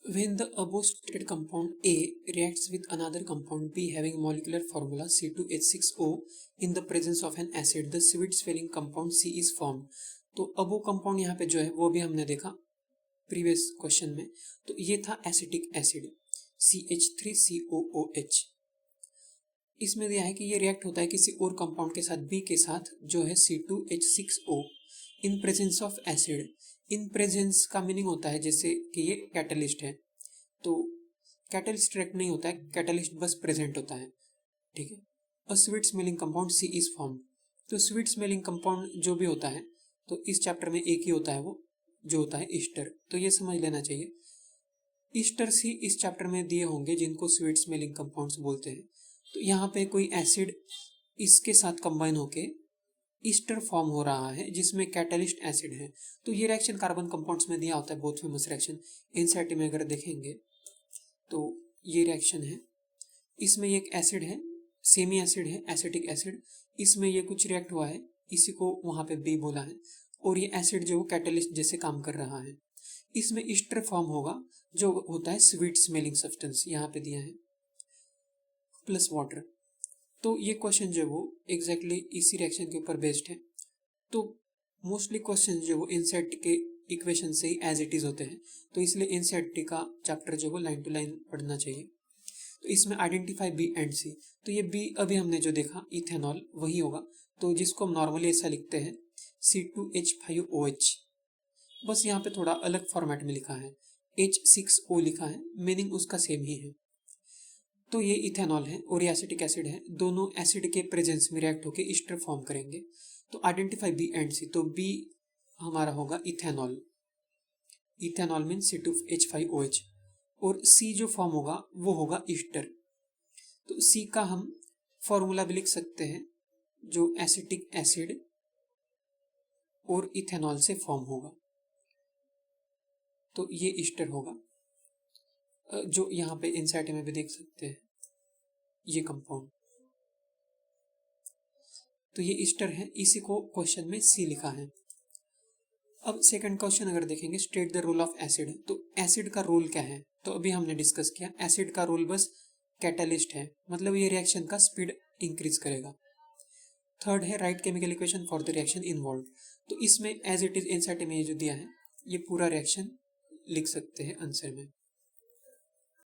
When the above stated compound A reacts with another compound B having molecular formula C2H6O in the presence of an acid, the sweet smelling compound C is formed. तो अब वो compound यहाँ पे जो है वो भी हमने देखा प्रीवियस क्वेश्चन में, तो ये था एसिटिक एसिड CH3COOH। इसमें दिया है कि ये रिएक्ट होता है किसी और कंपाउंड के साथ B के साथ जो है C2H6O in presence of acid. In presence का मीनिंग होता है जैसे कि ये कैटलिस्ट है, तो कैटलिस्ट रिएक्ट नहीं होता है, कैटलिस्ट बस प्रेजेंट होता है, ठीक है। A sweet smelling compound C is form. तो स्वीट स्मेलिंग कंपाउंड जो भी होता है तो इस चैप्टर में एक ही होता है, वो जो होता है ईस्टर, तो ये समझ लेना चाहिए। ईस्टर सी इस चैप्टर में दिए होंगे जिनको स्वीट स्मेलिंग कंपाउंड्स बोलते हैं। तो यहाँ पे कोई एसिड इसके साथ कंबाइन होके ईस्टर फॉर्म हो रहा है जिसमें कैटलिस्ट एसिड है। तो ये रिएक्शन कार्बन कंपाउंड्स में दिया होता है, बहुत फेमस रिएक्शन। एनसीईआरटी में अगर देखेंगे तो ये रिएक्शन है, इसमें एक एसिड है, सेमी एसिड है, एसिटिक एसिड, इसमें ये कुछ रिएक्ट हुआ है, इसी को वहां पे बी बोला है, और ये एसिड जो कैटलिस्ट जैसे काम कर रहा है। इसमें ईस्टर फॉर्म होगा जो होता है स्वीट स्मेलिंग सब्सटेंस, यहाँ पे दिया है, प्लस वाटर। तो ये क्वेश्चन जो वो एग्जैक्टली इसी रिएक्शन के ऊपर बेस्ड है। तो मोस्टली क्वेश्चन जो वो एनसीईआरटी के इक्वेशन से ही एज इट इज होते हैं, तो इसलिए एनसीईआरटी का चैप्टर जो वो लाइन टू लाइन पढ़ना चाहिए। तो इसमें आइडेंटिफाई बी एंड सी, तो ये बी अभी हमने जो देखा इथेनॉल वही होगा, तो जिसको हम नॉर्मली ऐसा लिखते हैं C2H5OH, बस यहाँ पे थोड़ा अलग फॉर्मेट में लिखा है, H6O लिखा है, मीनिंग उसका सेम ही है। तो ये इथेनॉल है और ये एसिटिक एसिड है, दोनों एसिड के प्रेजेंस में रिएक्ट होकर ईस्टर फॉर्म करेंगे। तो आइडेंटिफाई बी एंड सी, तो बी हमारा होगा इथेनॉल, इथेनॉल मीन C2H5OH, और सी जो फॉर्म होगा वो होगा ईस्टर। तो सी का हम फॉर्मूला भी लिख सकते हैं जो एसिटिक एसिड और इथेनॉल से फॉर्म होगा, तो ये ईस्टर होगा, जो यहाँ पे एनसीईआरटी में भी देख सकते हैं ये कंपाउंड, तो ये ईस्टर है, इसी को क्वेश्चन में सी लिखा है। अब सेकंड क्वेश्चन अगर देखेंगे, state the role of acid, तो एसिड का रोल क्या है, तो अभी हमने डिस्कस किया एसिड का रोल बस कैटलिस्ट है, मतलब ये रिएक्शन का स्पीड इंक्रीज करेगा। थर्ड है right chemical equation for the reaction involve, तो इसमें एज इट इज एनसीईआरटी में ये जो दिया है ये पूरा रिएक्शन लिख सकते हैं आंसर में।